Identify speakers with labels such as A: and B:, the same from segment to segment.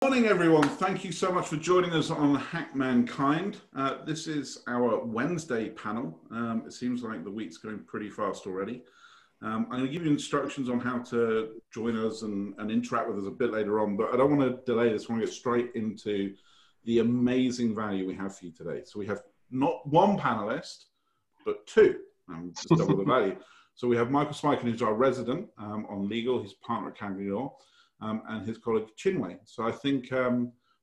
A: Morning, everyone. Thank you so much for joining us on Hack Mankind. This is our Wednesday panel. It seems like the week's going pretty fast already. I'm going to give you instructions on how to join us and interact with us a bit later on, but I don't want to delay this. I want to get straight into the amazing value we have for you today. So we have not one panelist, but two, just double the value. So we have Michael Smikun, who's our resident on legal. He's partner at Cagney Law. And his colleague Chinwe. So I think,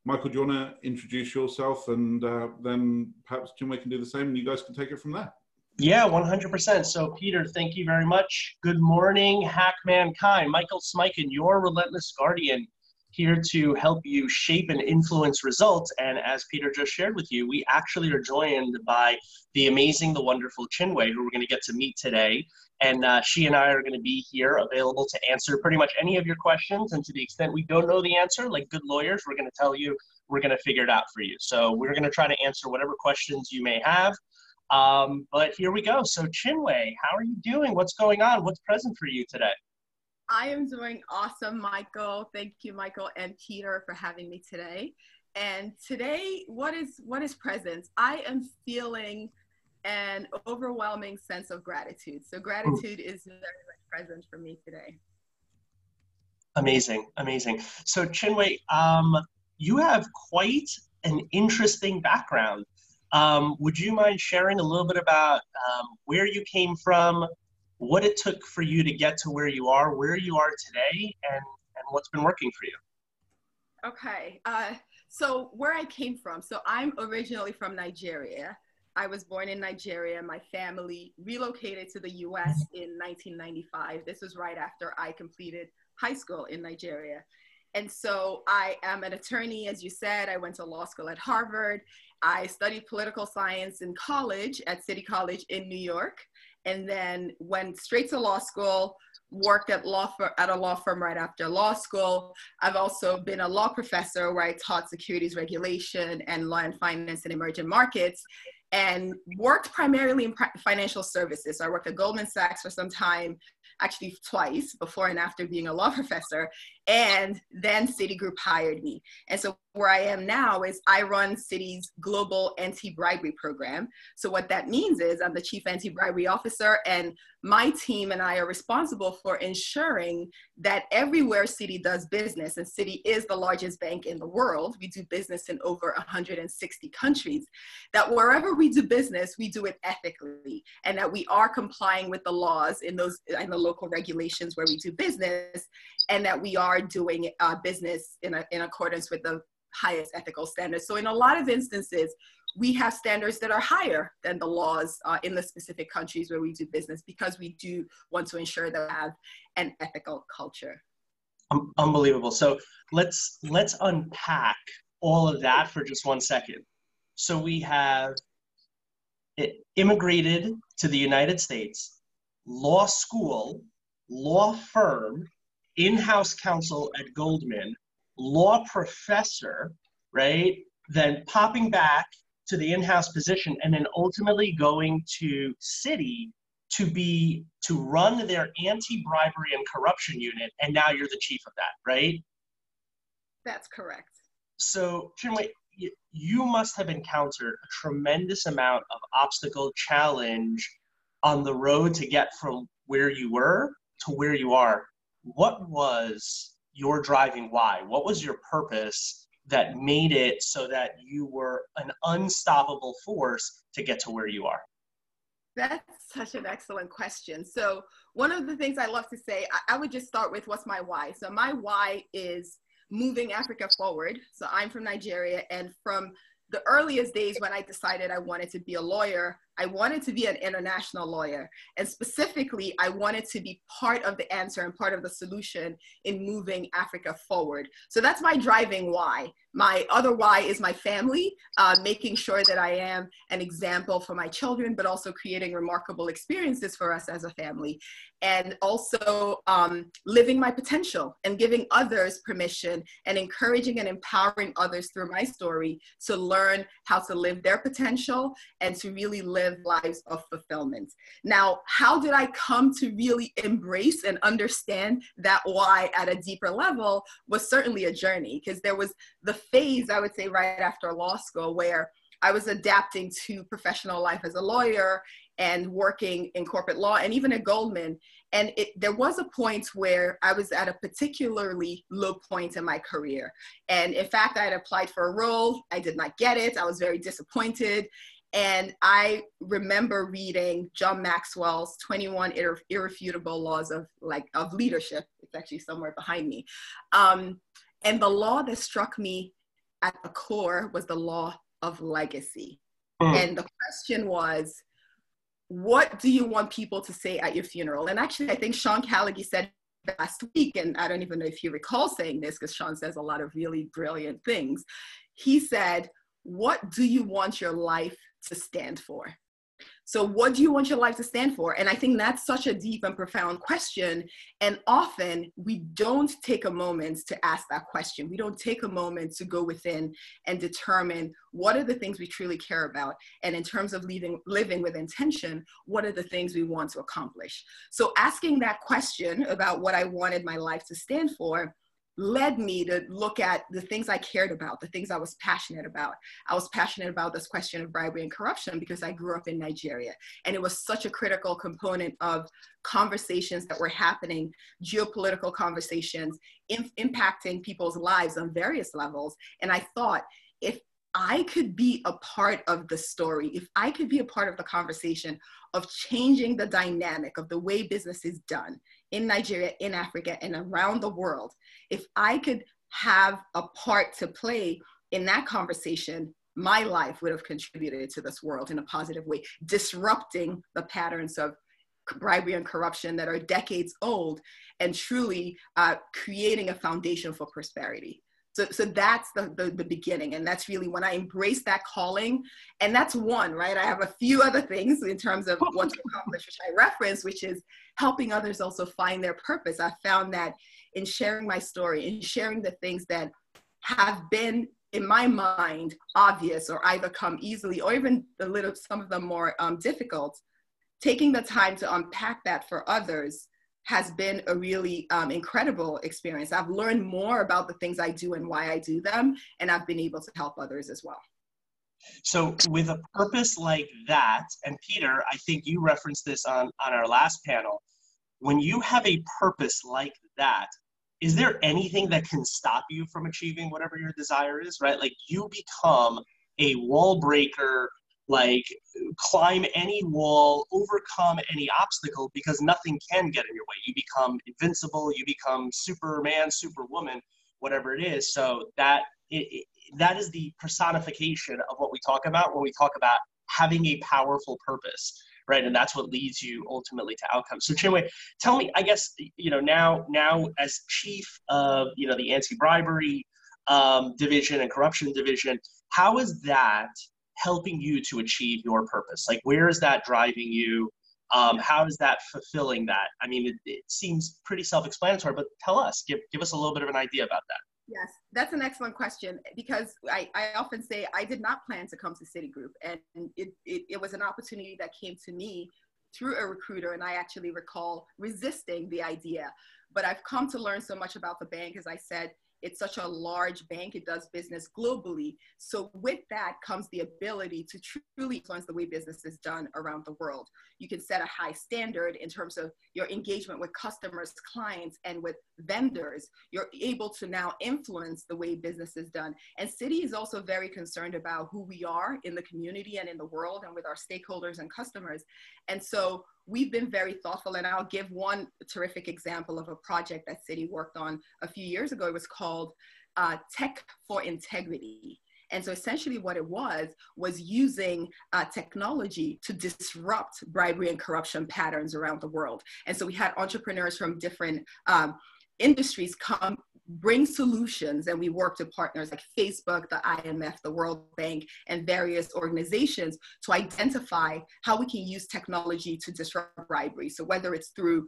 A: Michael, do you want to introduce yourself, and then perhaps Chinwe can do the same and you guys can take it from there?
B: Yeah, 100%. So Peter, thank you very much. Good morning, Hack Mankind. Michael Smikun, your relentless guardian, here to help you shape and influence results. And as Peter just shared with you, we actually are joined by the amazing, the wonderful Chinwe, who we're going to get to meet today. And she and I are going to be here available to answer pretty much any of your questions. And to the extent we don't know the answer, like good lawyers, we're going to tell you, we're going to figure it out for you. So we're going to try to answer whatever questions you may have. But here we go. So Chinwe, how are you doing? What's going on? What's present for you today?
C: I am doing awesome, Michael. Thank you, Michael and Peter, for having me today. And today, what is present? I am feeling an overwhelming sense of gratitude. So gratitude is very much present for me today.
B: Amazing, amazing. So Chinwe, you have quite an interesting background. Would you mind sharing a little bit about where you came from, what it took for you to get to where you are today, and what's been working for you?
C: Okay, so where I came from. So I'm originally from Nigeria. I was born in Nigeria. My family relocated to the US in 1995. This was right after I completed high school in Nigeria. And so I am an attorney, as you said. I went to law school at Harvard. I studied political science in college at City College in New York, and then went straight to law school, worked at a law firm right after law school. I've also been a law professor where I taught securities regulation and law and finance and emerging markets, and worked primarily in financial services. So I worked at Goldman Sachs for some time, actually twice, before and after being a law professor, and then Citigroup hired me. And so where I am now is I run Citi's global anti-bribery program. So what that means is I'm the chief anti-bribery officer, and my team and I are responsible for ensuring that everywhere Citi does business, and Citi is the largest bank in the world, we do business in over 160 countries, that wherever we do business, we do it ethically, and that we are complying with the laws in the local regulations where we do business, and that we are doing business in accordance with the highest ethical standards. So in a lot of instances, we have standards that are higher than the laws in the specific countries where we do business, because we do want to ensure that we have an ethical culture.
B: Unbelievable. So let's unpack all of that for just 1 second. So we have immigrated to the United States, law school, law firm, in-house counsel at Goldman, law professor, right? Then popping back to the in-house position, and then ultimately going to Citi to run their anti-bribery and corruption unit, and now you're the chief of that, right?
C: That's correct.
B: So, Chinwe, you must have encountered a tremendous amount of obstacle, challenge on the road to get from where you were to where you are. What was your driving why? What was your purpose that made it so that you were an unstoppable force to get to where you are?
C: That's such an excellent question. So one of the things I love to say, I would just start with what's my why. So my why is moving Africa forward. So I'm from Nigeria, and from the earliest days when I decided I wanted to be a lawyer, I wanted to be an international lawyer. And specifically, I wanted to be part of the answer and part of the solution in moving Africa forward. So that's my driving why. My other why is my family, making sure that I am an example for my children, but also creating remarkable experiences for us as a family. And also living my potential and giving others permission and encouraging and empowering others through my story to learn how to live their potential and to really live live lives of fulfillment. Now, how did I come to really embrace and understand that why at a deeper level was certainly a journey, because there was the phase, I would say, right after law school where I was adapting to professional life as a lawyer and working in corporate law and even at Goldman. And there was a point where I was at a particularly low point in my career. And in fact, I had applied for a role. I did not get it. I was very disappointed. And I remember reading John Maxwell's 21 Irrefutable Laws of Leadership. It's actually somewhere behind me. And the law that struck me at the core was the law of legacy. And the question was, what do you want people to say at your funeral? And actually, I think Sean Callaghy said last week, and I don't even know if he recalls saying this because Sean says a lot of really brilliant things. He said, what do you want your life to stand for? So what do you want your life to stand for? And I think that's such a deep and profound question. And often we don't take a moment to ask that question. We don't take a moment to go within and determine what are the things we truly care about. And in terms of living with intention, what are the things we want to accomplish? So asking that question about what I wanted my life to stand for led me to look at the things I cared about, the things I was passionate about. I was passionate about this question of bribery and corruption because I grew up in Nigeria. And it was such a critical component of conversations that were happening, geopolitical conversations, impacting people's lives on various levels. And I thought, if I could be a part of the story, if I could be a part of the conversation of changing the dynamic of the way business is done in Nigeria, in Africa, and around the world, if I could have a part to play in that conversation, my life would have contributed to this world in a positive way, disrupting the patterns of bribery and corruption that are decades old and truly creating a foundation for prosperity. So that's the beginning. And that's really when I embraced that calling. And that's one, right? I have a few other things in terms of what to accomplish, which I reference, which is helping others also find their purpose. I found that in sharing my story, in sharing the things that have been, in my mind, obvious or either come easily or even some of them more difficult, taking the time to unpack that for others has been a really incredible experience. I've learned more about the things I do and why I do them, and I've been able to help others as well.
B: So with a purpose like that, and Peter, I think you referenced this on our last panel, when you have a purpose like that, is there anything that can stop you from achieving whatever your desire is, right? Like you become a wall breaker, like climb any wall, overcome any obstacle because nothing can get in your way. You become invincible, you become Superman, Superwoman, whatever it is. So that is the personification of what we talk about when we talk about having a powerful purpose, right? And that's what leads you ultimately to outcomes. So Chinwe, tell me, I guess, now as chief of, the anti-bribery division and corruption division, how is that helping you to achieve your purpose? Like, where is that driving you? How is that fulfilling that? I mean, it seems pretty self-explanatory, but tell us, give us a little bit of an idea about that.
C: Yes, that's an excellent question because I often say I did not plan to come to Citigroup, and it was an opportunity that came to me through a recruiter, and I actually recall resisting the idea. But I've come to learn so much about the bank. As I said, it's such a large bank. It does business globally. So with that comes the ability to truly influence the way business is done around the world. You can set a high standard in terms of your engagement with customers, clients, and with vendors. You're able to now influence the way business is done. And Citi is also very concerned about who we are in the community and in the world and with our stakeholders and customers. And so we've been very thoughtful, and I'll give one terrific example of a project that Citi worked on a few years ago. It was called Tech for Integrity. And so essentially what it was using technology to disrupt bribery and corruption patterns around the world. And so we had entrepreneurs from different industries come bring solutions, and we worked with partners like Facebook, the IMF, the World Bank, and various organizations to identify how we can use technology to disrupt bribery. So whether it's through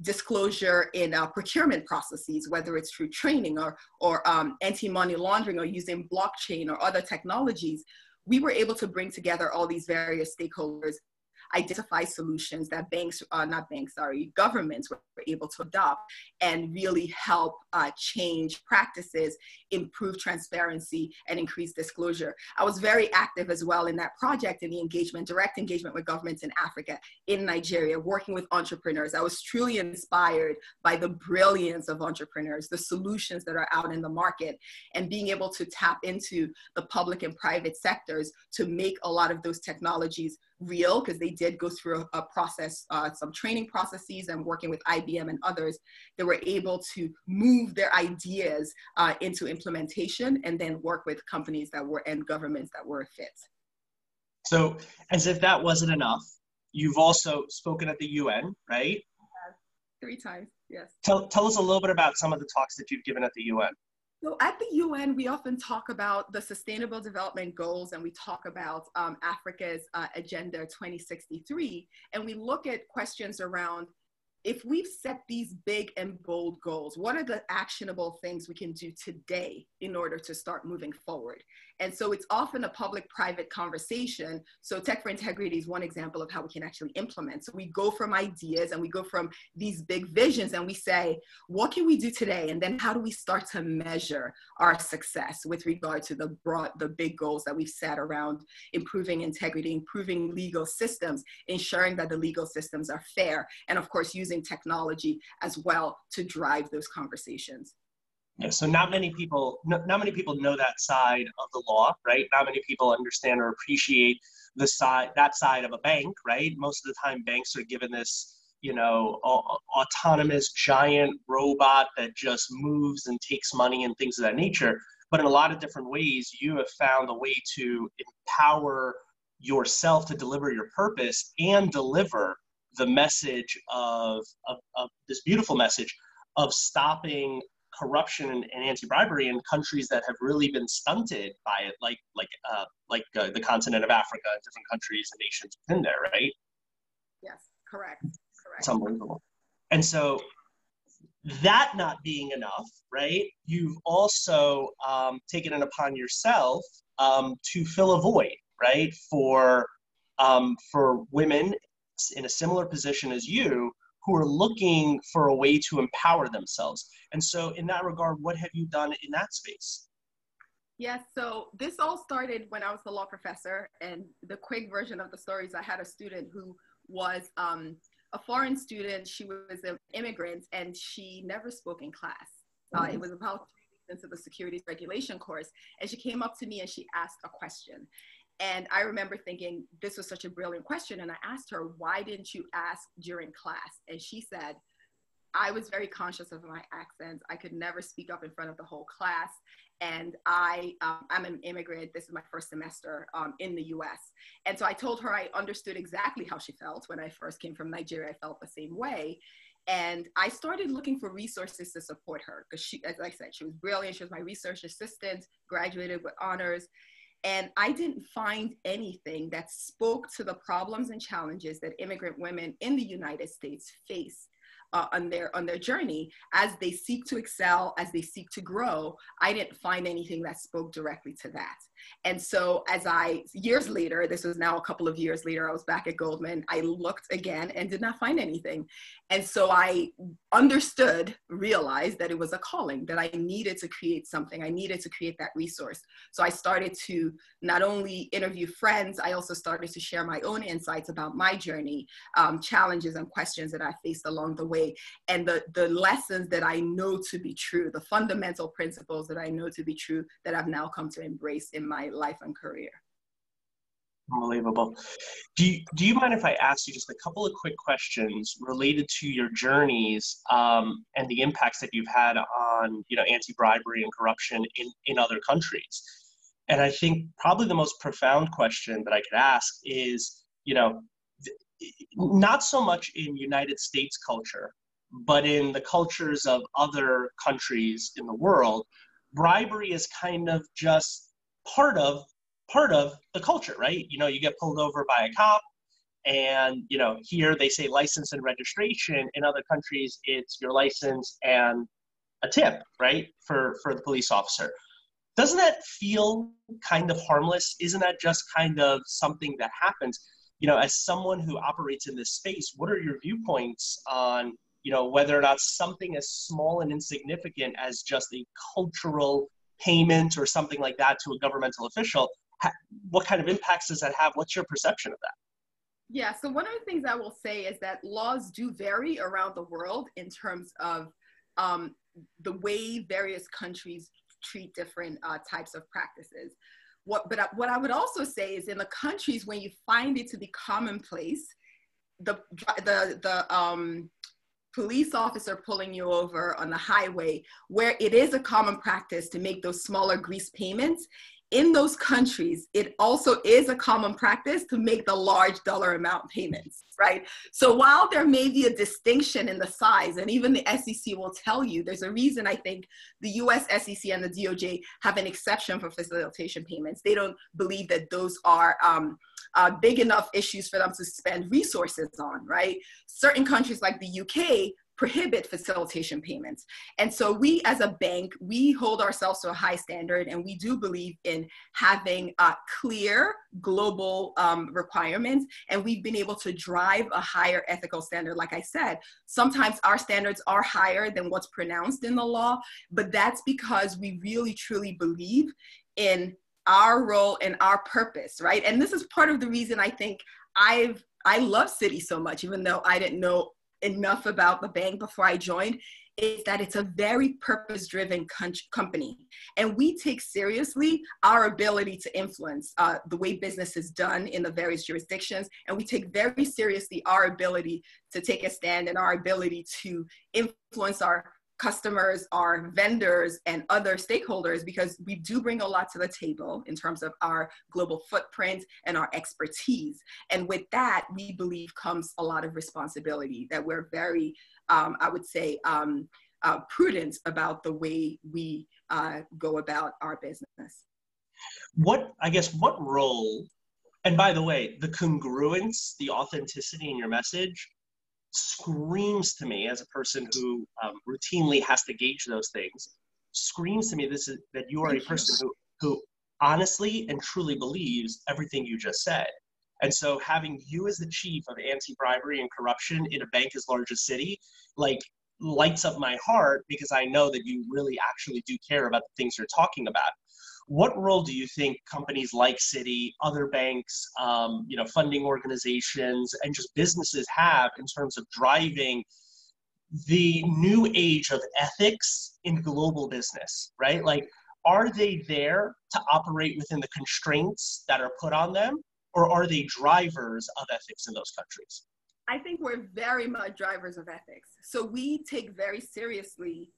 C: disclosure in procurement processes, whether it's through training or anti-money laundering or using blockchain or other technologies, we were able to bring together all these various stakeholders, identify solutions that governments were able to adopt and really help change practices, improve transparency, and increase disclosure. I was very active as well in that project, in the direct engagement with governments in Africa, in Nigeria, working with entrepreneurs. I was truly inspired by the brilliance of entrepreneurs, the solutions that are out in the market, and being able to tap into the public and private sectors to make a lot of those technologies real, because they did go through a process, some training processes, and working with IBM and others, they were able to move their ideas into implementation and then work with companies and governments that were a fit.
B: So as if that wasn't enough, you've also spoken at the UN, right?
C: 3 times, yes.
B: Tell us a little bit about some of the talks that you've given at the UN.
C: So at the UN, we often talk about the Sustainable Development Goals, and we talk about Africa's Agenda 2063, and we look at questions around, if we've set these big and bold goals, what are the actionable things we can do today in order to start moving forward? And so it's often a public-private conversation. So Tech for Integrity is one example of how we can actually implement. So we go from ideas and we go from these big visions and we say, what can we do today? And then how do we start to measure our success with regard to the big goals that we've set around improving integrity, improving legal systems, ensuring that the legal systems are fair, and of course, using technology as well to drive those conversations.
B: Yeah, so not many people know that side of the law, right? Not many people understand or appreciate that side of a bank, right? Most of the time, banks are given this, autonomous giant robot that just moves and takes money and things of that nature. But in a lot of different ways, you have found a way to empower yourself to deliver your purpose and deliver the message of this beautiful message of stopping corruption and anti-bribery in countries that have really been stunted by it, like the continent of Africa, different countries and nations within there, right?
C: Yes, correct.
B: It's unbelievable. And so that not being enough, right? You've also taken it upon yourself to fill a void, right? For women in a similar position as you, who are looking for a way to empower themselves. And so in that regard, what have you done in that space?
C: Yes, so this all started when I was a law professor, and the quick version of the story is I had a student who was a foreign student. She was an immigrant and she never spoke in class. It was about 3 weeks into the securities regulation course, and she came up to me and she asked a question. And I remember thinking, this was such a brilliant question. And I asked her, why didn't you ask during class? And she said, I was very conscious of my accents. I could never speak up in front of the whole class. And I'm an immigrant. This is my first semester in the US. And so I told her I understood exactly how she felt. When I first came from Nigeria, I felt the same way. And I started looking for resources to support her because she, as I said, she was brilliant. She was my research assistant, graduated with honors. And I didn't find anything that spoke to the problems and challenges that immigrant women in the United States face on their journey as they seek to excel, as they seek to grow. I didn't find anything that spoke directly to that. And so years later, this was now a couple of years later, I was back at Goldman, I looked again and did not find anything. And so I realized that it was a calling, that I needed to create something. I needed to create that resource. So I started to not only interview friends, I also started to share my own insights about my journey, challenges and questions that I faced along the way, and the lessons that I know to be true, the fundamental principles that I know to be true that I've now come to embrace in my life and career.
B: Unbelievable. Do you mind if I ask you just a couple of quick questions related to your journeys and the impacts that you've had on, anti-bribery and corruption in other countries? And I think probably the most profound question that I could ask is, not so much in United States culture, but in the cultures of other countries in the world, bribery is kind of just part of the culture, right? You get pulled over by a cop and, here they say license and registration. In other countries, it's your license and a tip, right? For the police officer. Doesn't that feel kind of harmless? Isn't that just kind of something that happens? You know, as someone who operates in this space, what are your viewpoints on, you know, whether or not something as small and insignificant as just a cultural payment or something like that to a governmental official, what kind of impacts does that have? What's your perception of that?
C: Yeah, so one of the things I will say is that laws do vary around the world in terms of the way various countries treat different types of practices. What I would also say is in the countries when you find it to be commonplace, the police officer pulling you over on the highway, where it is a common practice to make those smaller grease payments, in those countries, it also is a common practice to make the large dollar amount payments, right? So while there may be a distinction in the size, and even the SEC will tell you, there's a reason I think the US SEC and the DOJ have an exception for facilitation payments. They don't believe that those are big enough issues for them to spend resources on, right? Certain countries like the UK prohibit facilitation payments. And so we as a bank, we hold ourselves to a high standard, and we do believe in having clear global requirements. And we've been able to drive a higher ethical standard. Like I said, sometimes our standards are higher than what's pronounced in the law, but that's because we really truly believe in our role and our purpose, right? And this is part of the reason I think I love Citi so much, even though I didn't know enough about the bank before I joined, is that it's a very purpose-driven company. And we take seriously our ability to influence the way business is done in the various jurisdictions. And we take very seriously our ability to take a stand and our ability to influence our customers, our vendors, and other stakeholders, because we do bring a lot to the table in terms of our global footprint and our expertise. And with that, we believe comes a lot of responsibility, that we're very, I would say, prudent about the way we go about our business.
B: What role, and by the way, the congruence, the authenticity in your message screams to me, as a person who routinely has to gauge those things, screams to me that you are a person who honestly and truly believes everything you just said. And so having you as the chief of anti-bribery and corruption in a bank as large as Citi, like, lights up my heart, because I know that you really actually do care about the things you're talking about. What role do you think companies like Citi, other banks, funding organizations, and just businesses have in terms of driving the new age of ethics in global business, right? Like, are they there to operate within the constraints that are put on them, or are they drivers of ethics in those countries?
C: I think we're very much drivers of ethics. So we take very seriously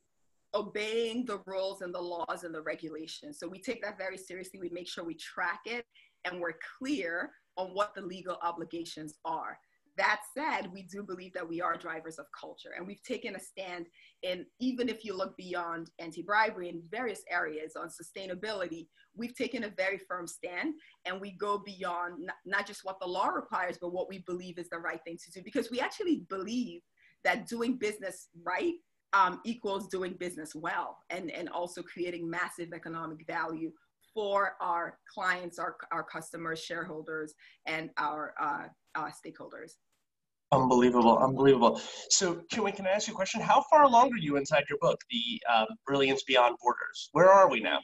C: obeying the rules and the laws and the regulations. So we take that very seriously. We make sure we track it and we're clear on what the legal obligations are. That said, we do believe that we are drivers of culture, and we've taken a stand in, even if you look beyond anti-bribery in various areas on sustainability, we've taken a very firm stand, and we go beyond not just what the law requires, but what we believe is the right thing to do, because we actually believe that doing business right equals doing business well, and also creating massive economic value for our clients, our customers, shareholders, and our stakeholders.
B: Unbelievable. So, Chinwe, can I ask you a question? How far along are you inside your book, The Brilliance Beyond Borders? Where are we now?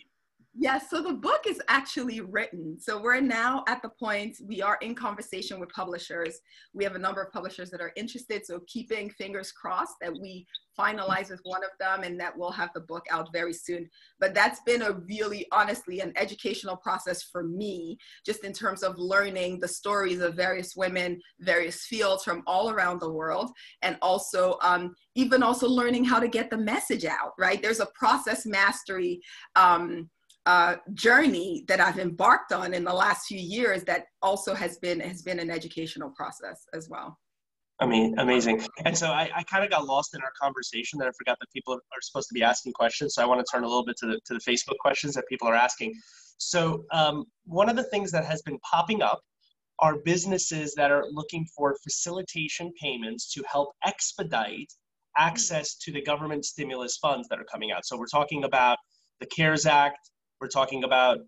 C: Yes, so the book is actually written. So we're now at the point, we are in conversation with publishers. We have a number of publishers that are interested, so keeping fingers crossed that we finalize with one of them and that we'll have the book out very soon. But that's been a really, honestly, an educational process for me, just in terms of learning the stories of various women, various fields from all around the world, and also even also learning how to get the message out, right? There's a process mastery journey that I've embarked on in the last few years that also has been an educational process as well.
B: I mean, amazing. And so I kind of got lost in our conversation that I forgot that people are supposed to be asking questions. So I want to turn a little bit to the Facebook questions that people are asking. So one of the things that has been popping up are businesses that are looking for facilitation payments to help expedite access to the government stimulus funds that are coming out. So we're talking about the CARES Act. We're talking about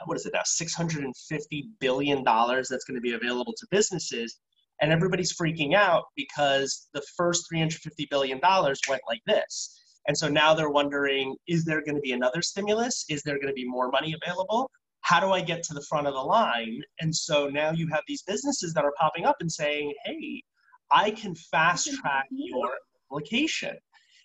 B: what is it now, $650 billion that's going to be available to businesses. And everybody's freaking out because the first $350 billion went like this. And so now they're wondering, is there going to be another stimulus? Is there going to be more money available? How do I get to the front of the line? And so now you have these businesses that are popping up and saying, hey, I can fast track your application.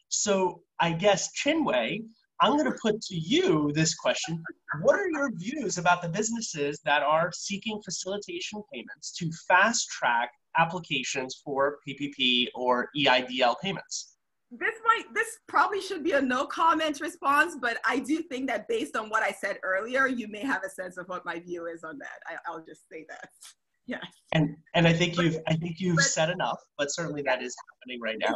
B: So I guess, Chinwe, I'm going to put to you this question. What are your views about the businesses that are seeking facilitation payments to fast track applications for PPP or EIDL payments?
C: This probably should be a no comment response, but I do think that based on what I said earlier, you may have a sense of what my view is on that. I'll just say that. Yes.
B: And I think you've said enough, but certainly that is happening right now.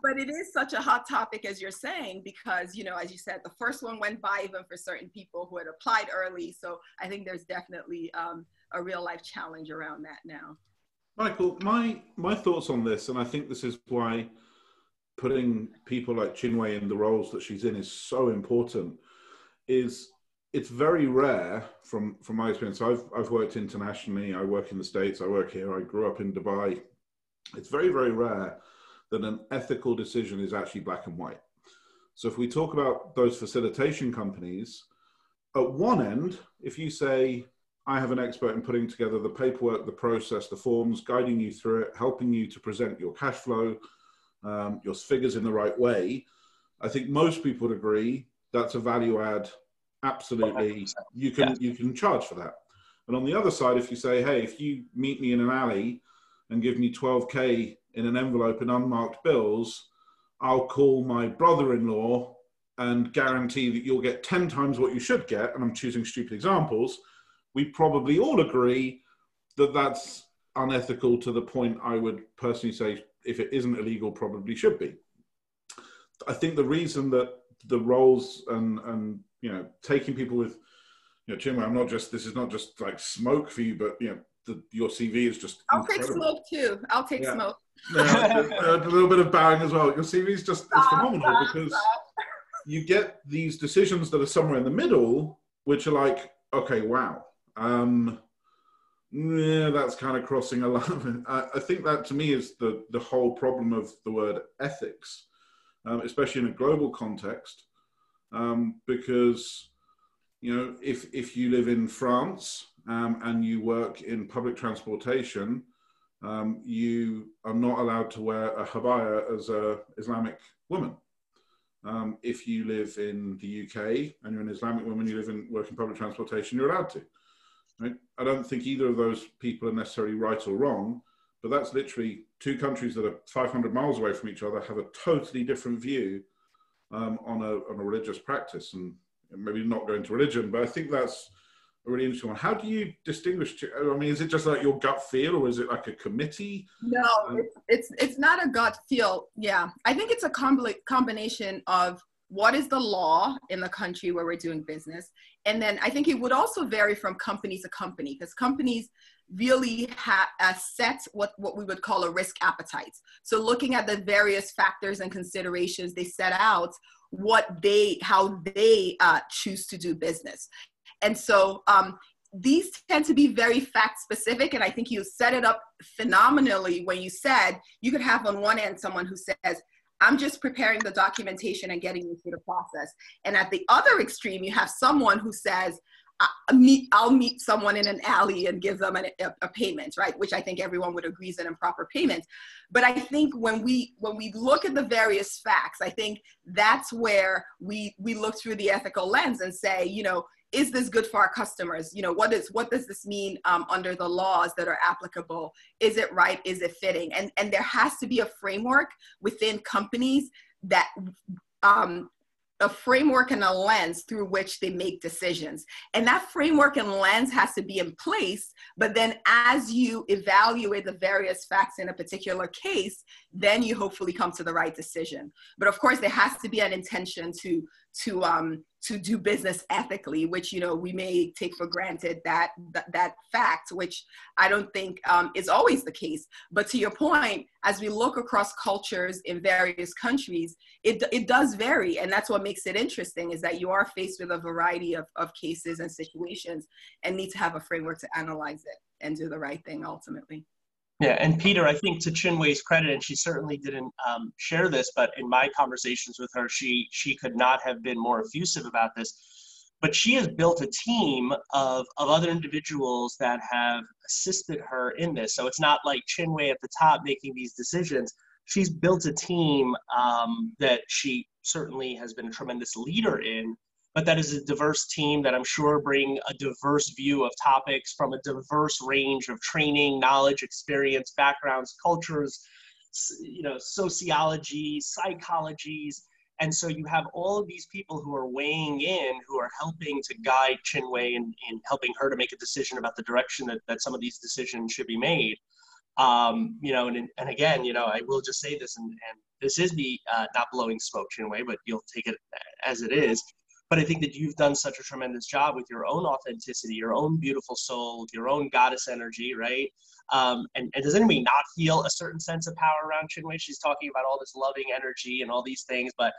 C: But it is such a hot topic, as you're saying, because, you know, as you said, the first one went by even for certain people who had applied early. So I think there's definitely a real life challenge around that now.
A: Michael, my thoughts on this, and I think this is why putting people like Chinwe in the roles that she's in is so important, is it's very rare from my experience. I've worked internationally, I work in the States, I work here, I grew up in Dubai. It's very, very rare that an ethical decision is actually black and white. So if we talk about those facilitation companies, at one end, if you say, I have an expert in putting together the paperwork, the process, the forms, guiding you through it, helping you to present your cash flow, your figures in the right way, I think most people would agree that's a value add. Absolutely, you can charge for that. And on the other side, if you say, hey, if you meet me in an alley and give me 12K in an envelope in unmarked bills, I'll call my brother-in-law and guarantee that you'll get 10 times what you should get, and I'm choosing stupid examples, we probably all agree that that's unethical to the point I would personally say, if it isn't illegal, probably should be. I think the reason that the roles and you know, taking people with, you know, Chinwe, this is not just like smoke for you, but, you know, your CV is just incredible.
C: Take smoke too. I'll take smoke.
A: A little bit of bowing as well. Your CV is just it's phenomenal because you get these decisions that are somewhere in the middle, which are like, okay, wow. Yeah, that's kind of crossing a line. I think that to me is the whole problem of the word ethics, especially in a global context, because, you know, if you live in France and you work in public transportation, you are not allowed to wear a habaya as an Islamic woman. If you live in the UK and you're an Islamic woman, you work in public transportation, you're allowed to. Right? I don't think either of those people are necessarily right or wrong, but that's literally two countries that are 500 miles away from each other have a totally different view on a religious practice, and maybe not go into religion, but I think that's a really interesting one. How do you distinguish? I mean, is it just like your gut feel, or is it like a committee?
C: No, it's not a gut feel. Yeah, I think it's a combination of what is the law in the country where we're doing business, and then I think it would also vary from company to company, because companies really set what we would call a risk appetite. So looking at the various factors and considerations, they set out how they choose to do business. And so these tend to be very fact specific. And I think you set it up phenomenally when you said you could have on one end someone who says, I'm just preparing the documentation and getting you through the process. And at the other extreme, you have someone who says, I'll meet someone in an alley and give them a payment, right? Which I think everyone would agree is an improper payment. But I think when we look at the various facts, I think that's where we look through the ethical lens and say, you know, is this good for our customers? You know, what does this mean under the laws that are applicable? Is it right? Is it fitting? And there has to be a framework within companies that a framework and a lens through which they make decisions. And that framework and lens has to be in place, but then as you evaluate the various facts in a particular case, then you hopefully come to the right decision. But of course, there has to be an intention to to do business ethically, which, you know, we may take for granted that fact, which I don't think is always the case. But to your point, as we look across cultures in various countries, it does vary. And that's what makes it interesting, is that you are faced with a variety of cases and situations and need to have a framework to analyze it and do the right thing ultimately.
B: Yeah, and Peter, I think to Chinwe's credit, and she certainly didn't share this, but in my conversations with her, she could not have been more effusive about this. But she has built a team of other individuals that have assisted her in this. So it's not like Chinwe at the top making these decisions. She's built a team that she certainly has been a tremendous leader in, but that is a diverse team that I'm sure bring a diverse view of topics from a diverse range of training, knowledge, experience, backgrounds, cultures, you know, sociology, psychologies. And so you have all of these people who are weighing in, who are helping to guide Chinwe in helping her to make a decision about the direction that some of these decisions should be made. You know, and again, you know, I will just say this, and this is me not blowing smoke, Chinwe, but you'll take it as it is. But I think that you've done such a tremendous job with your own authenticity, your own beautiful soul, your own goddess energy, right? And does anybody not feel a certain sense of power around Chinwe? She's talking about all this loving energy and all these things, but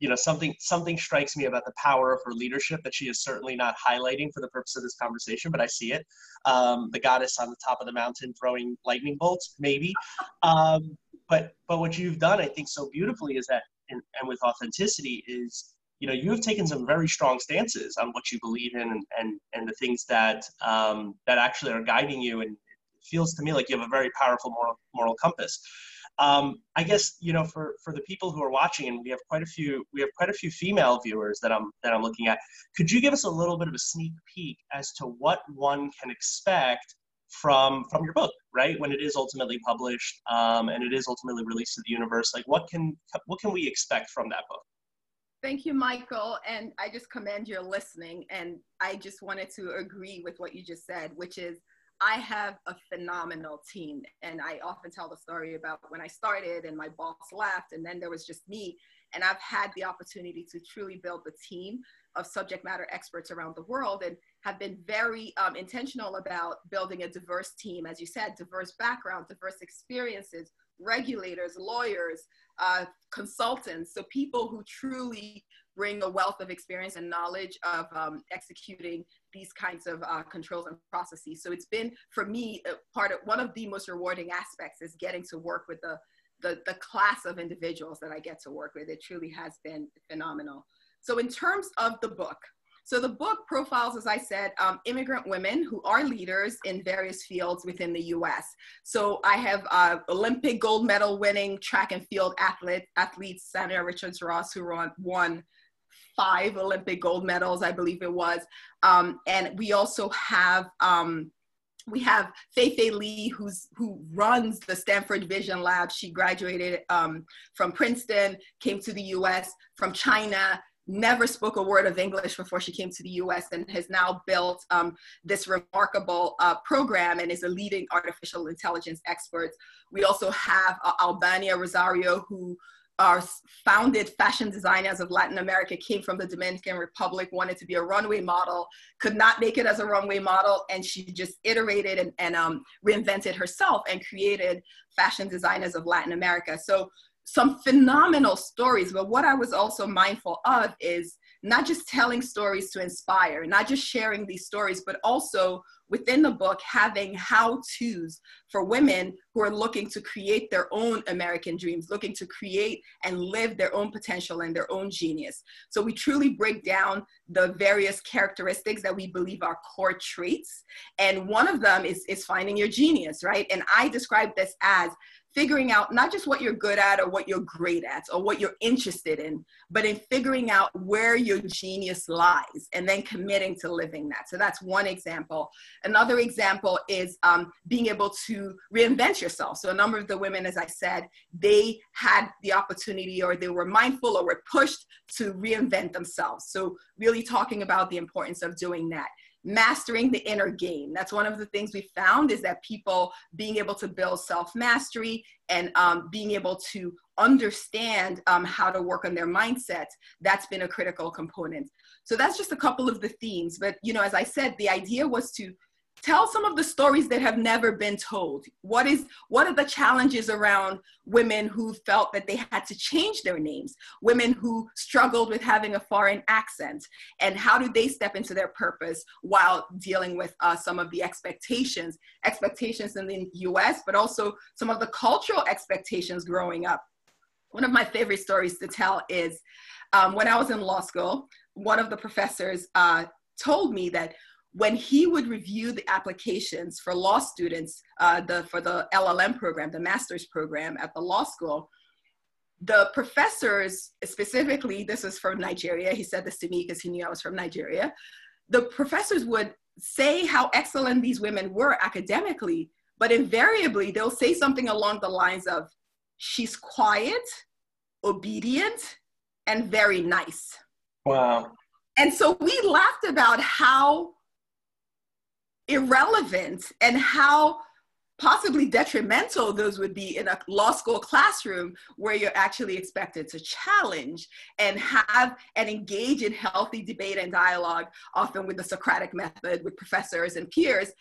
B: you know, something strikes me about the power of her leadership that she is certainly not highlighting for the purpose of this conversation, but I see it. The goddess on the top of the mountain throwing lightning bolts, maybe. But what you've done, I think, so beautifully is that, and with authenticity, is, you know, you have taken some very strong stances on what you believe in and the things that that actually are guiding you. And it feels to me like you have a very powerful moral compass. I guess, you know, for the people who are watching, and we have quite a few female viewers that I'm looking at. Could you give us a little bit of a sneak peek as to what one can expect from your book, right? When it is ultimately published and it is ultimately released to the universe, like what can we expect from that book?
C: Thank you, Michael. And I just commend your listening. And I just wanted to agree with what you just said, which is I have a phenomenal team. And I often tell the story about when I started and my boss left, and then there was just me. And I've had the opportunity to truly build the team of subject matter experts around the world, and have been very intentional about building a diverse team, as you said, diverse backgrounds, diverse experiences, regulators, lawyers, consultants, so people who truly bring a wealth of experience and knowledge of executing these kinds of controls and processes. So it's been, for me, one of the most rewarding aspects is getting to work with the class of individuals that I get to work with. It truly has been phenomenal. So in terms of the book, so the book profiles, as I said, immigrant women who are leaders in various fields within the US. So I have Olympic gold medal winning track and field athletes, Sania Richards-Ross, who won 5 Olympic gold medals, I believe it was. And we also have Fei Lee, who runs the Stanford Vision Lab. She graduated from Princeton, came to the US from China, never spoke a word of English before she came to the US, and has now built this remarkable program and is a leading artificial intelligence expert. We also have Albania Rosario, who founded Fashion Designers of Latin America, came from the Dominican Republic, wanted to be a runway model, could not make it as a runway model, and she just iterated and reinvented herself and created Fashion Designers of Latin America. So some phenomenal stories, but what I was also mindful of is not just telling stories to inspire, not just sharing these stories, but also within the book having how-tos for women who are looking to create their own American dreams, looking to create and live their own potential and their own genius. So we truly break down the various characteristics that we believe are core traits. And one of them is finding your genius, right? And I describe this as figuring out not just what you're good at or what you're great at or what you're interested in, but in figuring out where your genius lies and then committing to living that. So that's one example. Another example is being able to reinvent yourself. So a number of the women, as I said, they had the opportunity, or they were mindful or were pushed to reinvent themselves. So really talking about the importance of doing that. Mastering the inner game. That's one of the things we found, is that people being able to build self-mastery and being able to understand how to work on their mindset, that's been a critical component. So that's just a couple of the themes. But, you know, as I said, the idea was to tell some of the stories that have never been told. What are the challenges around women who felt that they had to change their names, women who struggled with having a foreign accent, and how do they step into their purpose while dealing with some of the expectations in the US, but also some of the cultural expectations growing up. One of my favorite stories to tell is when I was in law school, one of the professors told me that when he would review the applications for law students for the LLM program, the master's program at the law school, the professors, specifically, this is from Nigeria, he said this to me because he knew I was from Nigeria, the professors would say how excellent these women were academically, but invariably they'll say something along the lines of, she's quiet, obedient, and very nice.
B: Wow.
C: And so we laughed about how irrelevant and how possibly detrimental those would be in a law school classroom where you're actually expected to challenge and have and engage in healthy debate and dialogue, often with the Socratic method with professors and peers.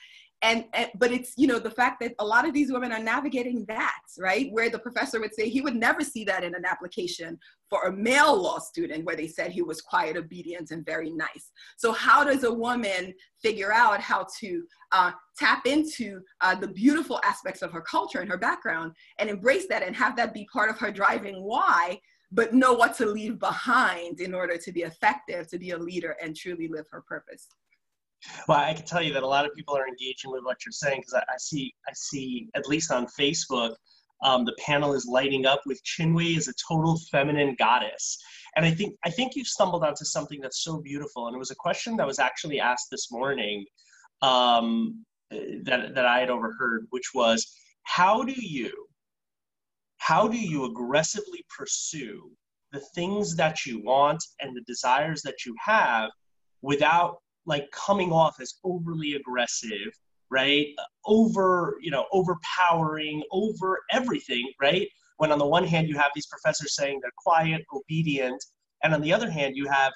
C: But it's, you know, the fact that a lot of these women are navigating that, right? Where the professor would say he would never see that in an application for a male law student where they said he was quiet, obedient, and very nice. So how does a woman figure out how to tap into the beautiful aspects of her culture and her background and embrace that and have that be part of her driving why, but know what to leave behind in order to be effective, to be a leader, and truly live her purpose?
B: Well, I can tell you that a lot of people are engaging with what you're saying, because I see, at least on Facebook, the panel is lighting up with Chinwe as a total feminine goddess. And I think you've stumbled onto something that's so beautiful. And it was a question that was actually asked this morning that I had overheard, which was, how do you aggressively pursue the things that you want and the desires that you have without like coming off as overly aggressive, right? Overpowering over everything, right? When on the one hand, you have these professors saying they're quiet, obedient, and on the other hand, you have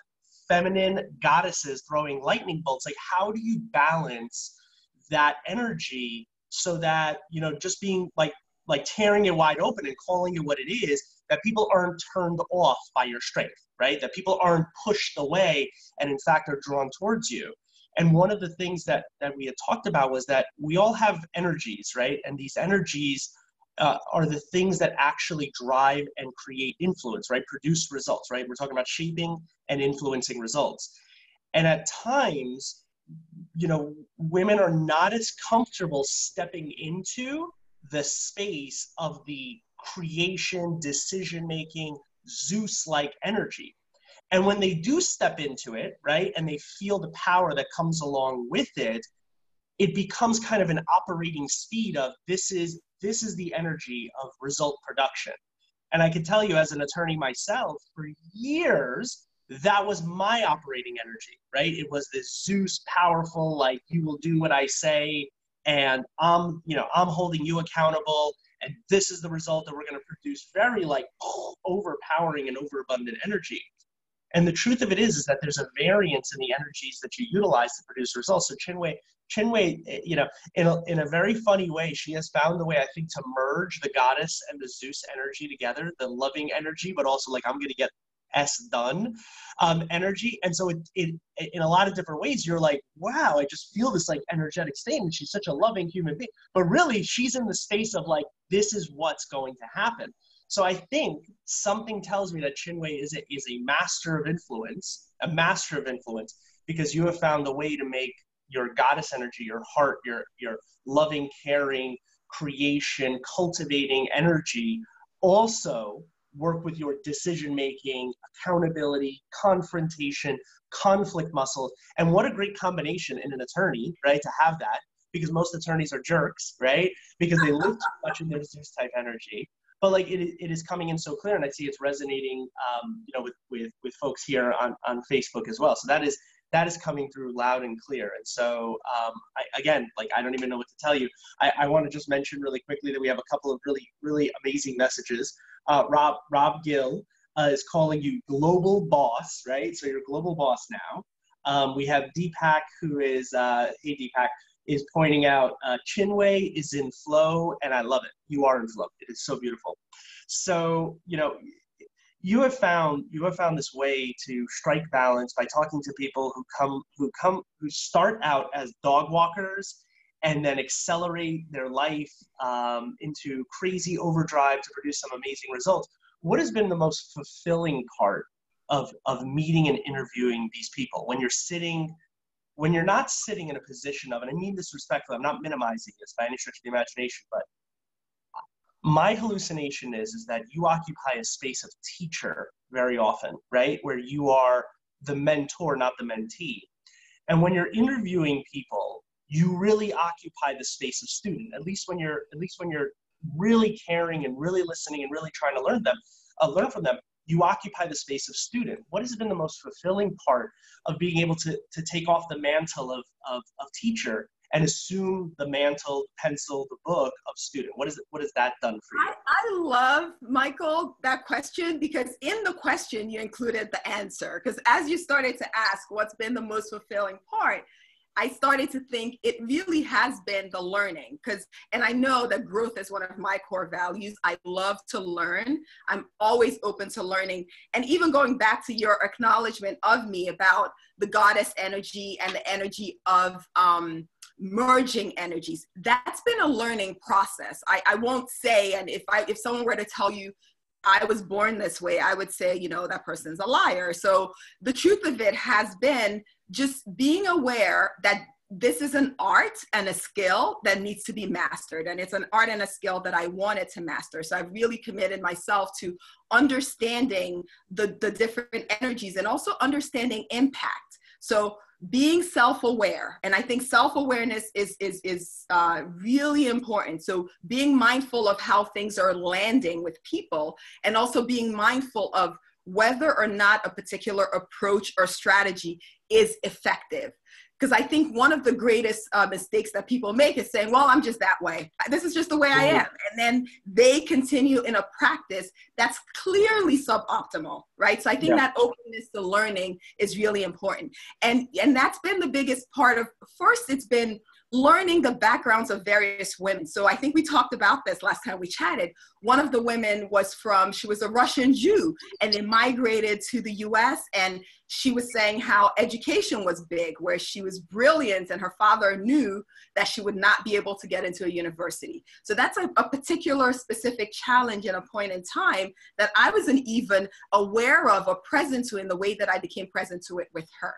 B: feminine goddesses throwing lightning bolts. Like, how do you balance that energy so that, you know, just being like tearing it wide open and calling it what it is, that people aren't turned off by your strength, right? That people aren't pushed away and in fact are drawn towards you. And one of the things that we had talked about was that we all have energies, right? And these energies are the things that actually drive and create influence, right? Produce results, right? We're talking about shaping and influencing results. And at times, you know, women are not as comfortable stepping into the space of the creation, decision-making, Zeus-like energy. And when they do step into it, right, and they feel the power that comes along with it, it becomes kind of an operating speed of this is the energy of result production. And I can tell you as an attorney myself, for years, that was my operating energy, right? It was this Zeus powerful, like, you will do what I say, and I'm holding you accountable, and this is the result that we're going to produce, very like overpowering and overabundant energy. And the truth of it is that there's a variance in the energies that you utilize to produce results. So Chinwe, you know, in a very funny way, she has found the way, I think, to merge the goddess and the Zeus energy together, the loving energy, but also like, I'm going to get S done energy. And so it in a lot of different ways, you're like, wow, I just feel this like energetic state, and she's such a loving human being. But really, she's in the space of like, this is what's going to happen. So I think something tells me that Chinwe is a master of influence, because you have found a way to make your goddess energy, your heart, your loving, caring, creation, cultivating energy also work with your decision-making, accountability, confrontation, conflict muscles. And what a great combination in an attorney, right, to have that, because most attorneys are jerks, right, because they live too much in their Zeus type energy. But like it is coming in so clear, and I see it's resonating, you know, with folks here on Facebook as well. So that is coming through loud and clear. And so, again, like, I don't even know what to tell you. I want to just mention really quickly that we have a couple of really, really amazing messages. Rob Gill is calling you global boss, right? So you're global boss now. We have Deepak, who is, hey Deepak, is pointing out Chinwe is in flow, and I love it. You are in flow. It is so beautiful. So, you know, you have found this way to strike balance by talking to people who start out as dog walkers and then accelerate their life into crazy overdrive to produce some amazing results. What has been the most fulfilling part of meeting and interviewing these people when you're not sitting in a position of, and I mean this respectfully, I'm not minimizing this by any stretch of the imagination, but my hallucination is that you occupy a space of teacher very often, right? Where you are the mentor, not the mentee. And when you're interviewing people, you really occupy the space of student, at least when you're really caring and really listening and really trying to learn from them, you occupy the space of student. What has been the most fulfilling part of being able to take off the mantle of teacher and assume the mantle, pencil, the book of student? What has that done for you?
C: I love, Michael, that question, because in the question you included the answer. Because as you started to ask what's been the most fulfilling part, I started to think it really has been the learning, and I know that growth is one of my core values. I love to learn. I'm always open to learning. And even going back to your acknowledgement of me about the goddess energy and the energy of merging energies, that's been a learning process. I won't say, and if someone were to tell you I was born this way, I would say, you know, that person's a liar. So the truth of it has been just being aware that this is an art and a skill that needs to be mastered. And it's an art and a skill that I wanted to master. So I've really committed myself to understanding the different energies and also understanding impact. So being self-aware, and I think self-awareness is really important. So being mindful of how things are landing with people, and also being mindful of whether or not a particular approach or strategy is effective. Because I think one of the greatest mistakes that people make is saying, well, I'm just that way. This is just the way I am. And then they continue in a practice that's clearly suboptimal, right? So I think that openness to learning is really important. And that's been the biggest part of, first, it's been learning the backgrounds of various women. So I think we talked about this last time we chatted. One of the women she was a Russian Jew, and they migrated to the US, and she was saying how education was big, where she was brilliant and her father knew that she would not be able to get into a university. So that's a particular specific challenge and a point in time that I wasn't even aware of or present to in the way that I became present to it with her.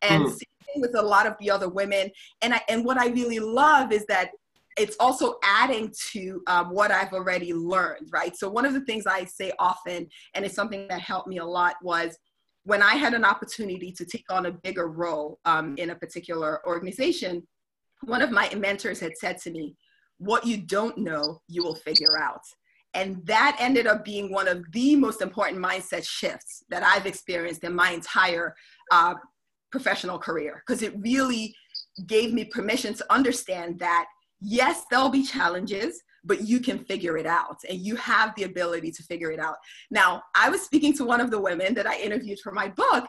C: And with a lot of the other women. And what I really love is that it's also adding to what I've already learned, right? So one of the things I say often, and it's something that helped me a lot, was when I had an opportunity to take on a bigger role in a particular organization, one of my mentors had said to me, what you don't know, you will figure out. And that ended up being one of the most important mindset shifts that I've experienced in my entire professional career, because it really gave me permission to understand that, yes, there'll be challenges, but you can figure it out, and you have the ability to figure it out. Now, I was speaking to one of the women that I interviewed for my book,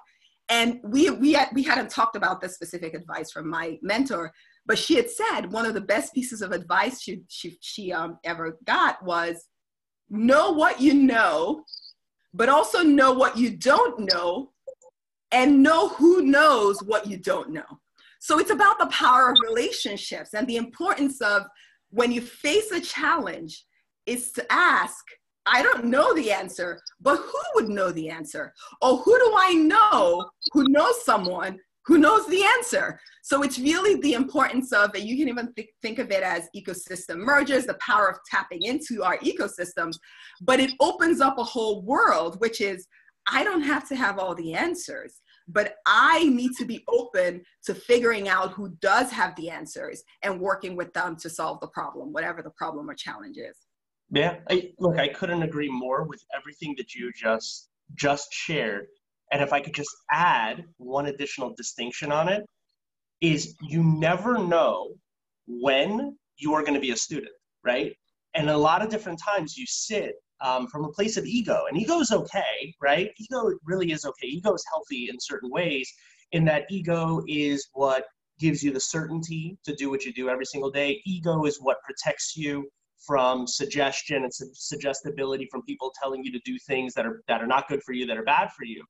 C: and we hadn't talked about this specific advice from my mentor, but she had said one of the best pieces of advice she ever got was, know what you know, but also know what you don't know, and know who knows what you don't know. So it's about the power of relationships, and the importance of, when you face a challenge, is to ask, I don't know the answer, but who would know the answer? Or who do I know who knows someone who knows the answer? So it's really the importance of, and you can even think of it as ecosystem mergers, the power of tapping into our ecosystems, but it opens up a whole world, which is, I don't have to have all the answers, but I need to be open to figuring out who does have the answers and working with them to solve the problem, whatever the problem or challenge is.
B: Yeah, look, I couldn't agree more with everything that you just shared. and if I could just add one additional distinction on it, is you never know when you are going to be a student, right? And a lot of different times you sit from a place of ego, and ego is okay, right? Ego really is okay. Ego is healthy in certain ways, in that ego is what gives you the certainty to do what you do every single day. Ego is what protects you from suggestion and suggestibility from people telling you to do things that are not good for you, that are bad for you.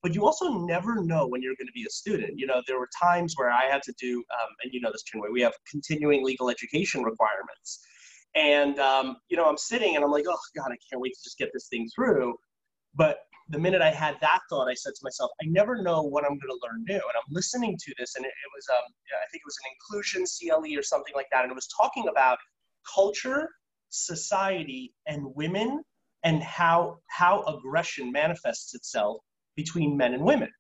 B: But you also never know when you're going to be a student. You know, there were times where I had to do, and you know this, Chinwe, we have continuing legal education requirements. And, you know, I'm sitting and I'm like, oh, God, I can't wait to just get this thing through. But the minute I had that thought, I said to myself, I never know what I'm going to learn new. And I'm listening to this, and it was, I think it was an inclusion CLE or something like that. And it was talking about culture, society, and women, and how aggression manifests itself between men and women.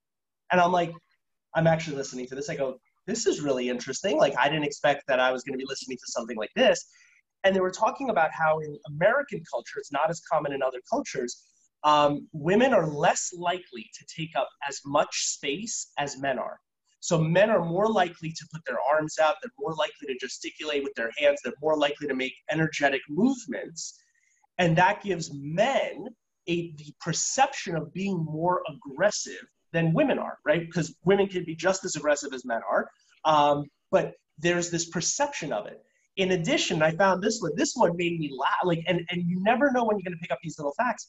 B: And I'm like, I'm actually listening to this. I go, this is really interesting. Like, I didn't expect that I was going to be listening to something like this. And they were talking about how in American culture, it's not as common in other cultures, women are less likely to take up as much space as men are. So men are more likely to put their arms out, they're more likely to gesticulate with their hands, they're more likely to make energetic movements. And that gives men the perception of being more aggressive than women are, right? Because women can be just as aggressive as men are, but there's this perception of it. In addition, I found this one made me laugh, like, and you never know when you're gonna pick up these little facts,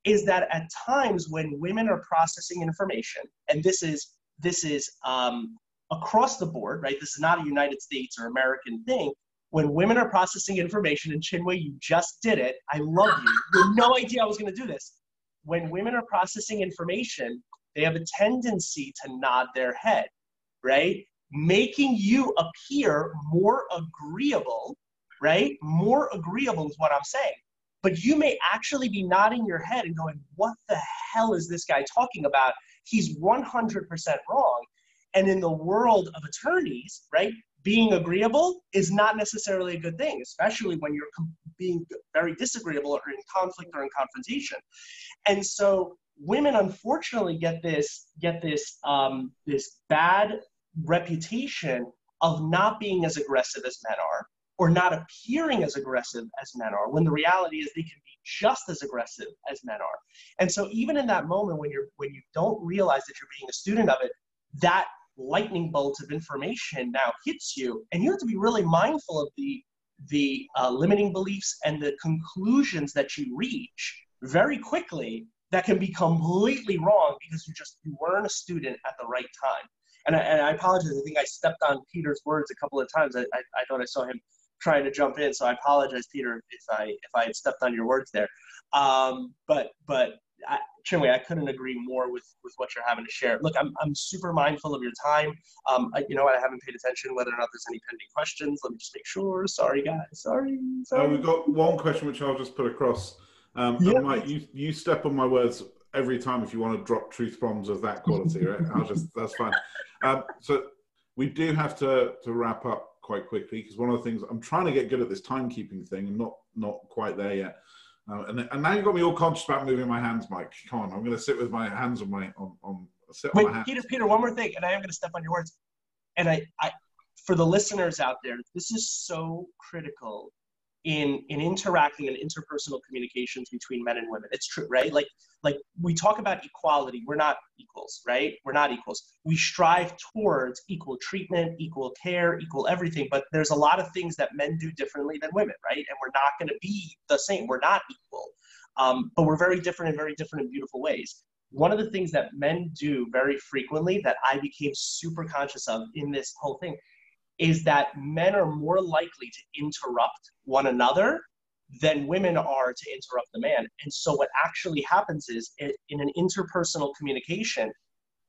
B: is that at times when women are processing information, and this is across the board, right? This is not a United States or American thing. When women are processing information, and Chinwe, you just did it. I love you. You had no idea I was going to do this. When women are processing information, they have a tendency to nod their head, right? Making you appear more agreeable, right? More agreeable is what I'm saying. But you may actually be nodding your head and going, what the hell is this guy talking about? He's 100% wrong. And in the world of attorneys, right, being agreeable is not necessarily a good thing, especially when you're being very disagreeable or in conflict or in confrontation. And so women unfortunately get this bad reputation of not being as aggressive as men are, or not appearing as aggressive as men are, when the reality is they can be just as aggressive as men are. And so even in that moment when you don't realize that you're being a student of it, that lightning bolt of information now hits you, and you have to be really mindful of the limiting beliefs and the conclusions that you reach very quickly that can be completely wrong because you weren't a student at the right time. And I apologize, I think I stepped on Peter's words a couple of times. I thought I saw him trying to jump in, so I apologize, Peter, if I had stepped on your words there. But Chinwe, I couldn't agree more with what you're having to share. Look, I'm super mindful of your time. You know what? I haven't paid attention whether or not there's any pending questions. Let me just make sure. Sorry, guys. Sorry.
A: We've got one question which I'll just put across.
B: Yeah.
A: Mike, you step on my words every time if you want to drop truth bombs of that quality, right? That's fine. So we do have to wrap up quite quickly, because one of the things I'm trying to get good at this timekeeping thing, and not quite there yet. And now you've got me all conscious about moving my hands, Mike. Come on, I'm going to sit with my hands on my hands.
B: Peter, one more thing, and I am going to step on your words. And I for the listeners out there, this is so critical in interacting in interpersonal communications between men and women. It's true, right? Like we talk about equality. We're not equals, right? We're not equals. We strive towards equal treatment, equal care, equal everything. But there's a lot of things that men do differently than women, right? And we're not going to be the same. We're not equal. But we're very different in beautiful ways. One of the things that men do very frequently that I became super conscious of in this whole thing is that men are more likely to interrupt one another than women are to interrupt the man. And so what actually happens is in an interpersonal communication,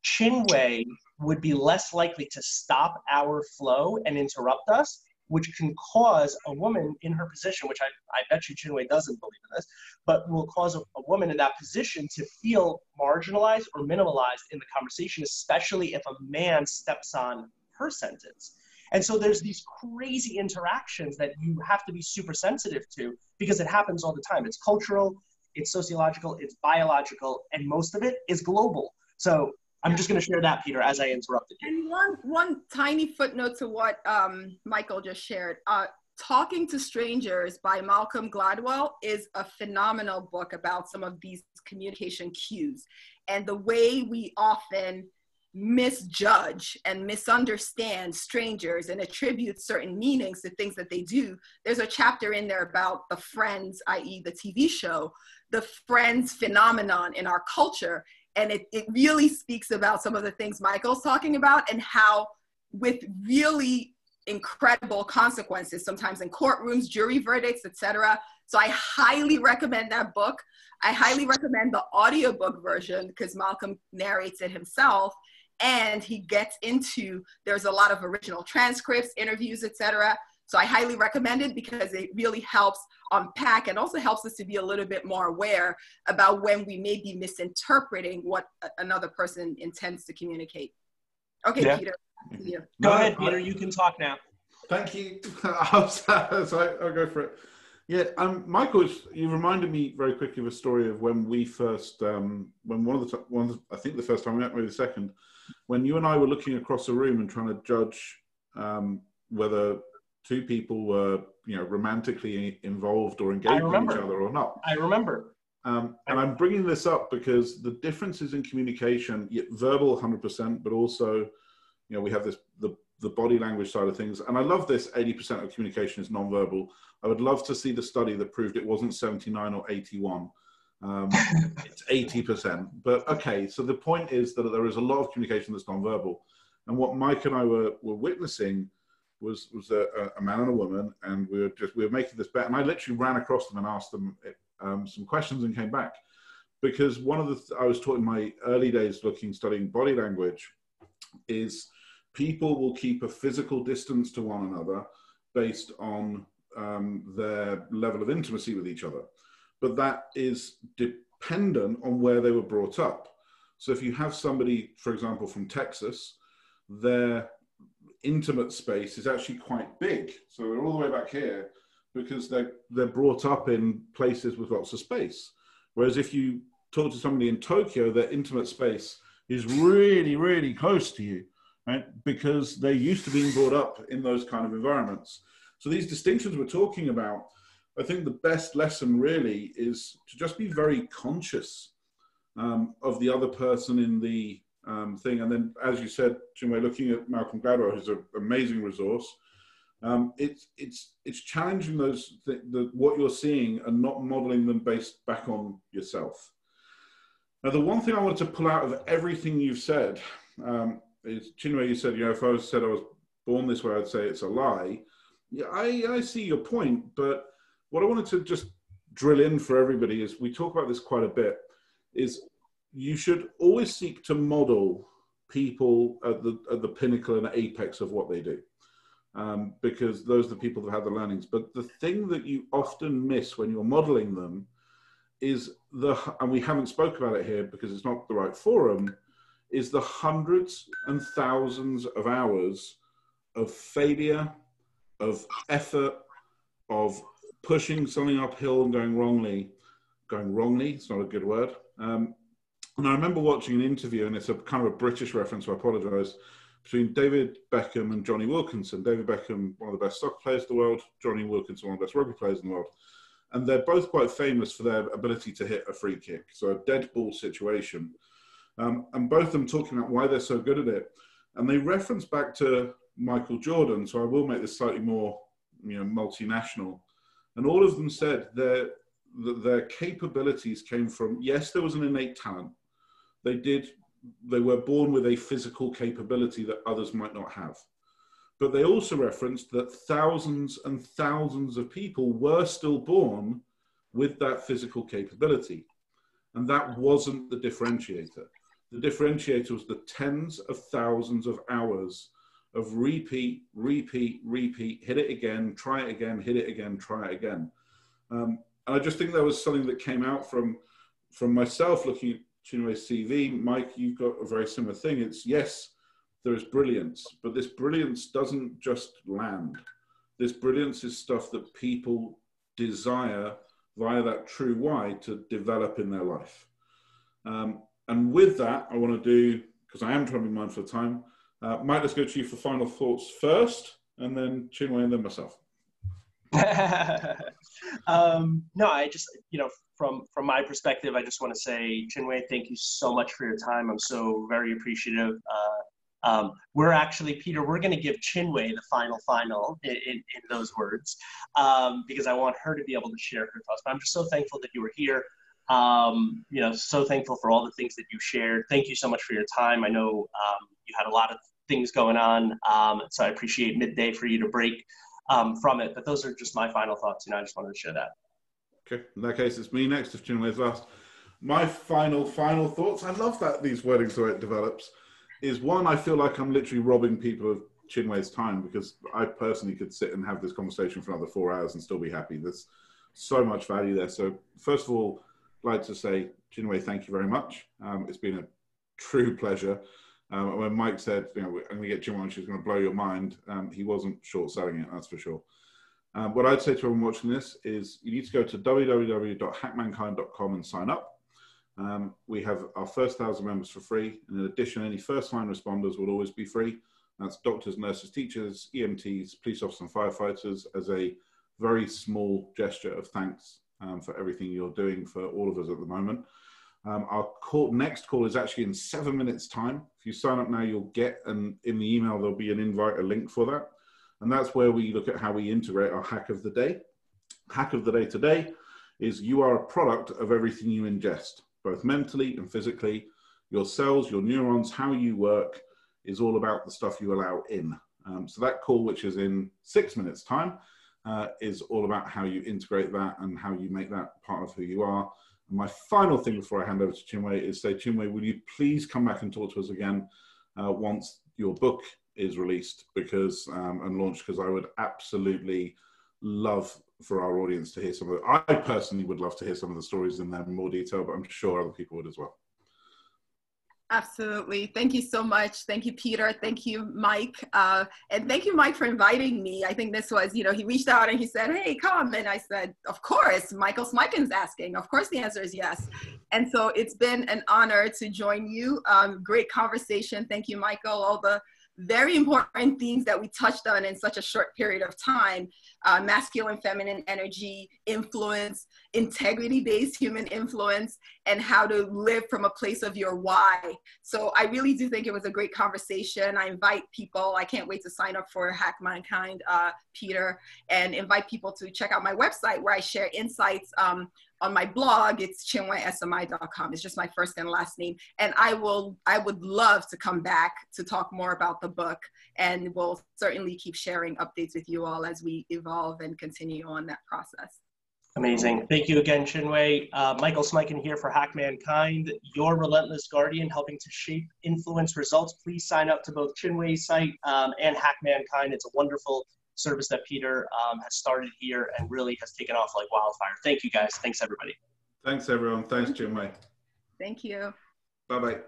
B: Chinwe would be less likely to stop our flow and interrupt us, which can cause a woman in her position, which I bet you Chinwe doesn't believe in this, but will cause a woman in that position to feel marginalized or minimalized in the conversation, especially if a man steps on her sentence. And so there's these crazy interactions that you have to be super sensitive to because it happens all the time. It's cultural, it's sociological, it's biological, and most of it is global. So I'm just going to share that, Peter, as I interrupted you.
C: And one tiny footnote to what Michael just shared. Talking to Strangers by Malcolm Gladwell is a phenomenal book about some of these communication cues and the way we often misjudge and misunderstand strangers and attribute certain meanings to things that they do. There's a chapter in there about the Friends, i.e. the TV show, the Friends phenomenon in our culture. And it really speaks about some of the things Michael's talking about and how with really incredible consequences, sometimes in courtrooms, jury verdicts, etc. So I highly recommend that book. I highly recommend the audiobook version because Malcolm narrates it himself. And he gets into, there's a lot of original transcripts, interviews, etc. So I highly recommend it because it really helps unpack and also helps us to be a little bit more aware about when we may be misinterpreting what another person intends to communicate. Okay, yeah. Peter, back to you.
B: Go ahead, Peter. You can talk now.
A: Thank you. I'll go for it. Yeah, Michael, you reminded me very quickly of a story of when we first, when I think the first time we met, maybe the second, when you and I were looking across a room and trying to judge whether two people were, romantically involved or engaged with each other or not.
B: I remember.
A: And I'm bringing this up because the differences in communication, verbal 100%, but also, we have this the body language side of things. And I love this 80% of communication is nonverbal. I would love to see the study that proved it wasn't 79 or 81. It's 80%. But okay, so the point is that there is a lot of communication that's nonverbal. And what Mike and I were witnessing was a man and a woman, and we were making this bet. And I literally ran across them and asked them some questions and came back. Because one of I was taught in my early days studying body language is people will keep a physical distance to one another based on their level of intimacy with each other. But that is dependent on where they were brought up. So if you have somebody, for example, from Texas, their intimate space is actually quite big. So they're all the way back here because they're brought up in places with lots of space. Whereas if you talk to somebody in Tokyo, their intimate space is really, really close to you, right? Because they're used to being brought up in those kind of environments. So these distinctions we're talking about, I think the best lesson really is to just be very conscious of the other person in the thing. And then, as you said, Chinwe, looking at Malcolm Gladwell, who's an amazing resource, it's challenging what you're seeing and not modeling them based back on yourself. Now, the one thing I wanted to pull out of everything you've said is, Chinwe, you said, if I said I was born this way, I'd say it's a lie. Yeah, I see your point, but what I wanted to just drill in for everybody is, we talk about this quite a bit, is you should always seek to model people at the pinnacle and apex of what they do, because those are the people that have the learnings. But the thing that you often miss when you're modeling them is and we haven't spoke about it here because it's not the right forum, is the hundreds and thousands of hours of failure, of effort, of pushing something uphill and going wrongly, it's not a good word. And I remember watching an interview, and it's a kind of a British reference, so I apologize, between David Beckham and Johnny Wilkinson. David Beckham, one of the best soccer players in the world, Johnny Wilkinson, one of the best rugby players in the world. And they're both quite famous for their ability to hit a free kick, so a dead ball situation. And both of them talking about why they're so good at it. And they reference back to Michael Jordan, so I will make this slightly more multinational. And all of them said that their capabilities came from, yes, there was an innate talent. They were born with a physical capability that others might not have. But they also referenced that thousands and thousands of people were still born with that physical capability. And that wasn't the differentiator. The differentiator was the tens of thousands of hours of repeat, hit it again, try it again, hit it again, try it again. And I just think that was something that came out from myself looking at Chinwe's CV. Mike, you've got a very similar thing. It's, yes, there is brilliance, but this brilliance doesn't just land. This brilliance is stuff that people desire via that true why to develop in their life. And with that, I want to do, because I am trying to be mindful of time, Mike, let's go to you for final thoughts first, and then Chinwe, and then myself.
B: No, I just, from my perspective, I just want to say, Chinwe, thank you so much for your time. I'm so very appreciative. We're actually, Peter, we're going to give Chinwe the final in those words, because I want her to be able to share her thoughts. But I'm just so thankful that you were here. So thankful for all the things that you shared. Thank you so much for your time. I know you had a lot of things going on, so I appreciate midday for you to break from it. But those are just my final thoughts. I just wanted to share that.
A: Okay, in that case, it's me next if Chinwe's last. My final thoughts, I love that these wordings, the way it develops, is one, I feel like I'm literally robbing people of Chinwe's time, because I personally could sit and have this conversation for another 4 hours and still be happy. There's so much value there. So first of all, I'd like to say, Chinwe, thank you very much. It's been a true pleasure. When Mike said, I'm going to get Chinwe on, she's going to blow your mind, he wasn't short selling it, that's for sure. What I'd say to everyone watching this is you need to go to www.hackmankind.com and sign up. We have our first 1,000 members for free. And in addition, any first-line responders will always be free. That's doctors, nurses, teachers, EMTs, police officers, and firefighters, as a very small gesture of thanks for everything you're doing for all of us at the moment. Our next call is actually in 7 minutes' time. If you sign up now, you'll get, and in the email, there'll be a link for that. And that's where we look at how we integrate our hack of the day. Hack of the day today is you are a product of everything you ingest, both mentally and physically. Your cells, your neurons, how you work is all about the stuff you allow in. So that call, which is in 6 minutes' time, is all about how you integrate that and how you make that part of who you are. And my final thing before I hand over to Chinwe is say, Chinwe, will you please come back and talk to us again once your book is released and launched, because I would absolutely love for our audience to hear some of it. I personally would love to hear some of the stories in there in more detail, but I'm sure other people would as well.
C: Absolutely. Thank you so much. Thank you, Peter. Thank you, Mike. And thank you, Mike, for inviting me. I think this was, he reached out and he said, hey, come. And I said, of course, Michael Smikun's asking. Of course, the answer is yes. And so it's been an honor to join you. Great conversation. Thank you, Michael. All the very important themes that we touched on in such a short period of time: masculine, feminine energy, influence, integrity-based human influence, and how to live from a place of your why. So I really do think it was a great conversation. I invite people, I can't wait to sign up for Hack Mankind, Peter, and invite people to check out my website where I share insights. On my blog, it's chinweesimai.com. It's just my first and last name. And I would love to come back to talk more about the book, and we'll certainly keep sharing updates with you all as we evolve and continue on that process.
B: Amazing. Thank you again, Chinwe. Michael Smikun here for Hack Mankind, your relentless guardian, helping to shape, influence results. Please sign up to both Chinwe's site and Hack Mankind. It's a wonderful service that Peter has started here and really has taken off like wildfire. Thank you, guys. Thanks, everybody.
A: Thanks, everyone. Thanks, Chinwe.
C: Thank you.
A: Bye-bye.